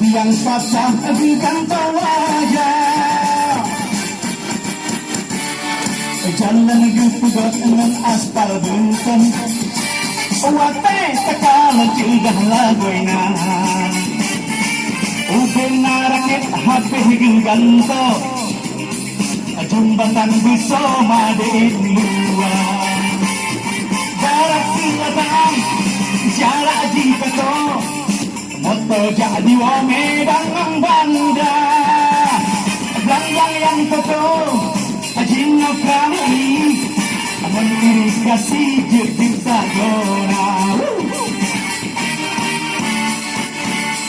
Yang patah digantung wajah, jalan gugat dengan aspal bunten, wate tekal cidah lagoina, uben narakit hapih giganto, jembatan bisa madain luar, jarak selatan, jarak jikato. Moto jadi wa Medan ng banda, Belanjang yang betul Ajinyo kami Mengiris kasih jepit sagona.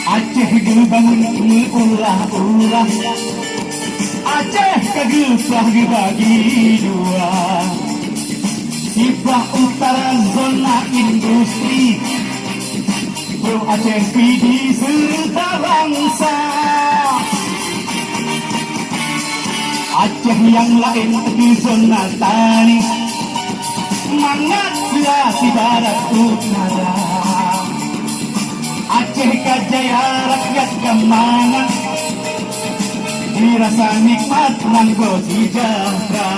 Aceh bangun ulah-ulah, Aceh kegeplah dibagi dua, Sibah utara zona industri, Aceh PD serta bangsa. Aceh yang lain di zona tani, mangatlah si barat utara. Aceh kajaya rakyat kemana, dirasa nikmat manggo sejahtera.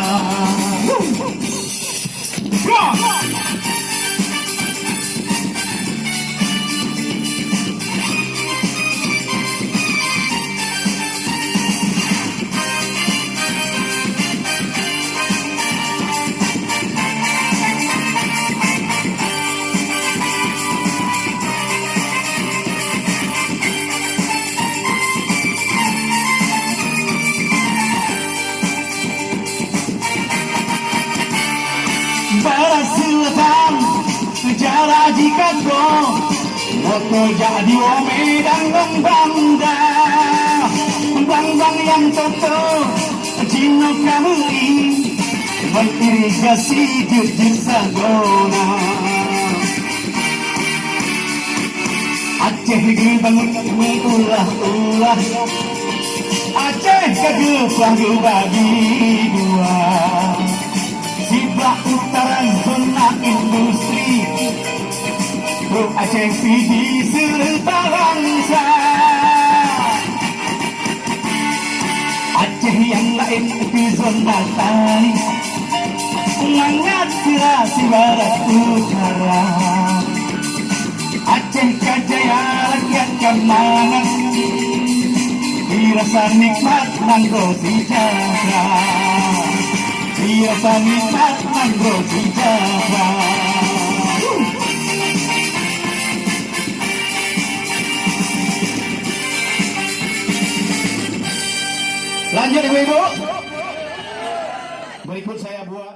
Barat selatan sejarah jika kau Moto jadi wa Medan ng banda, Bang-bang yang toto Cino kamuli Mentirigasi jujur sagona. Aceh dibangun ulah-ulah, Aceh kegeplah dibagi dua, Sibah utara zona industri, Grup Aceh PD serta bangsa. Aceh yang lain di zona tani, mangatlah si barat utara. Aceh kajaya rakyat kemana, dirasa nikmat manggo sejahtera. Dirasa nikmat manggo sejahtera. Lanjut ibu-ibu. Berikut saya buat